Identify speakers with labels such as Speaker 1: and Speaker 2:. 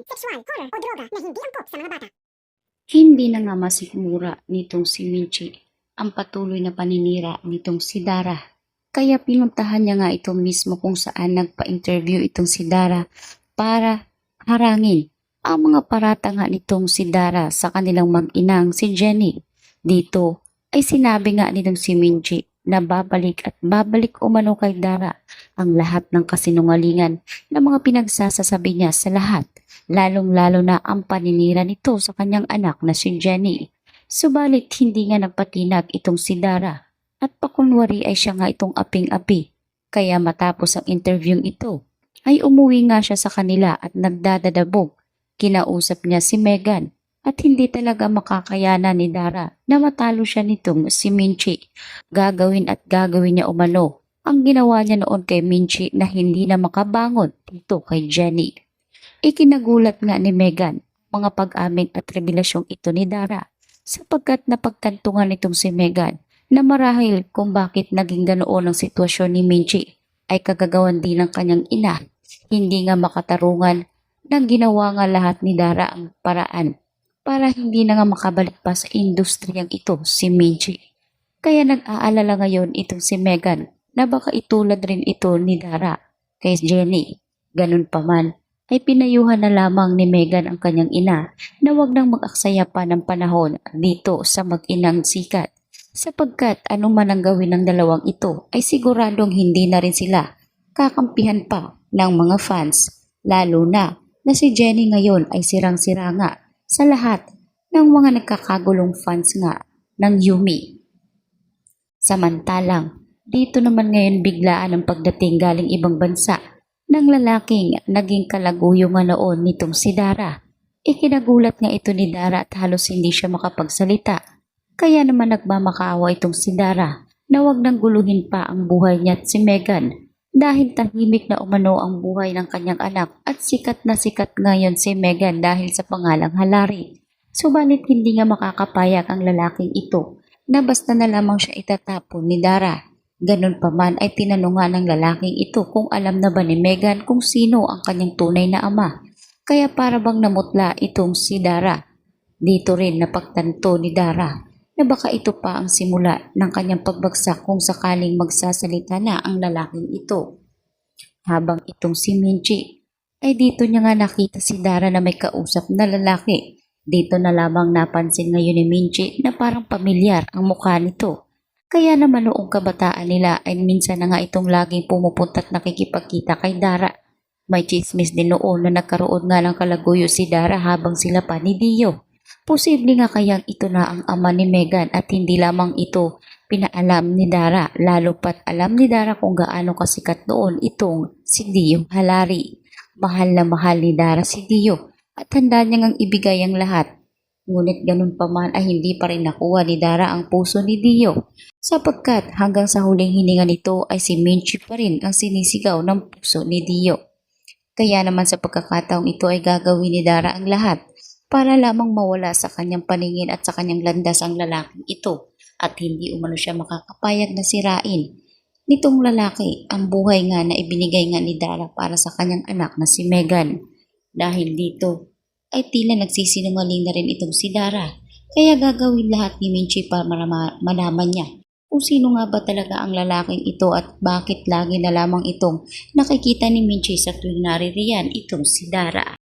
Speaker 1: sexual, horror o droga na hindi angkop sa mga bata.
Speaker 2: Hindi na nga masikmura nitong si Minchi ang patuloy na paninira nitong si Dara. Kaya pinuntahan niya nga ito mismo kung saan nagpa-interview itong si Dara para harangin ang mga parata nga nitong si Dara sa kanilang mag-inang si Jenny. Dito ay sinabi nga nitong si Minchi na babalik at babalik umano kay Dara ang lahat ng kasinungalingan na mga pinagsasasabi niya sa lahat, lalong-lalo na ang paninira nito sa kanyang anak na si Jenny. Subalit hindi nga nagpatinag itong si Dara at pakunwari ay siya nga itong aping-api. Kaya matapos ang interviewing ito ay umuwi nga siya sa kanila at nagdadadabog. Kinausap niya si Megan at hindi talaga makakayanan ni Dara na matalo siya nitong si Minchi. Gagawin at gagawin niya umano ang ginawa niya noon kay Minchi na hindi na makabangon dito kay Jenny. Ikinagulat nga ni Megan mga pag-amin at revelasyong ito ni Dara sapagkat napagtantungan nitong si Megan na marahil kung bakit naging ganoon ang sitwasyon ni Minchi ay kagagawan din ng kanyang ina. Hindi nga makatarungan nang ginawa nga lahat ni Dara ang paraan para hindi na nga makabalik pa sa industriyang ito si Minchi. Kaya nag-aalala ngayon itong si Megan na baka itulad rin ito ni Dara kay Jenny. Ganun pa man ay pinayuhan na lamang ni Megan ang kanyang ina na wag nang mag-aksaya pa ng panahon dito sa mag-inang sikat. Sapagkat anuman ang gawin ng dalawang ito ay siguradong hindi na rin sila kakampihan pa ng mga fans. Lalo na si Jenny ngayon ay sirang-sira nga sa lahat ng mga nagkakagulong fans nga ng Yumi. Samantalang dito naman ngayon biglaan ang pagdating galing ibang bansa ng lalaking naging kalaguyo nga noon nitong si Dara. Ikinagulat nga ito ni Dara at halos hindi siya makapagsalita. Kaya naman nagmamakaawa itong si Dara na wag nang guluhin pa ang buhay niya at si Megan dahil tahimik na umano ang buhay ng kanyang anak at sikat na sikat ngayon si Megan dahil sa pangalang Halari. Subalit hindi nga makakapayag ang lalaking ito na basta na lamang siya itatapon ni Dara. Ganun pa man ay tinanong nga ng lalaking ito kung alam na ba ni Megan kung sino ang kanyang tunay na ama. Kaya para bang namutla itong si Dara. Dito rin napagtanto ni Dara na baka ito pa ang simula ng kanyang pagbagsak kung sakaling magsasalita na ang lalaking ito. Habang itong si Minchi ay dito niya nga nakita si Dara na may kausap na lalaki. Dito na lamang napansin ngayon ni Minchi na parang pamilyar ang mukha nito. Kaya naman noong kabataan nila ay minsan na nga itong laging pumupunta at nakikipagkita kay Dara. May chismis din noon na nagkaroon nga ng kalaguyo si Dara habang sila pa ni Dio. Posible nga kayang ito na ang ama ni Megan at hindi lamang ito pinaalam ni Dara, lalo pat alam ni Dara kung gaano kasikat noon itong si Dio Halari. Mahal na mahal ni Dara si Dio at handa niya ngang ibigay ang lahat. Ngunit ganun pa man ay hindi pa rin nakuha ni Dara ang puso ni Dio sapagkat hanggang sa huling hininga nito ay si Minchi pa rin ang sinisigaw ng puso ni Dio. Kaya naman sa pagkakataong ito ay gagawin ni Dara ang lahat para lamang mawala sa kanyang paningin at sa kanyang landas ang lalaking ito at hindi umano siya makakapayag na sirain nitong lalaki ang buhay nga na ibinigay nga ni Dara para sa kanyang anak na si Megan. Dahil dito ay tila nagsisinungaling na rin itong si Dara kaya gagawin lahat ni Minchi para malaman niya kung sino nga ba talaga ang lalaking ito at bakit lagi na lamang itong nakikita ni Minchi sa tuwing naririyan itong si Dara.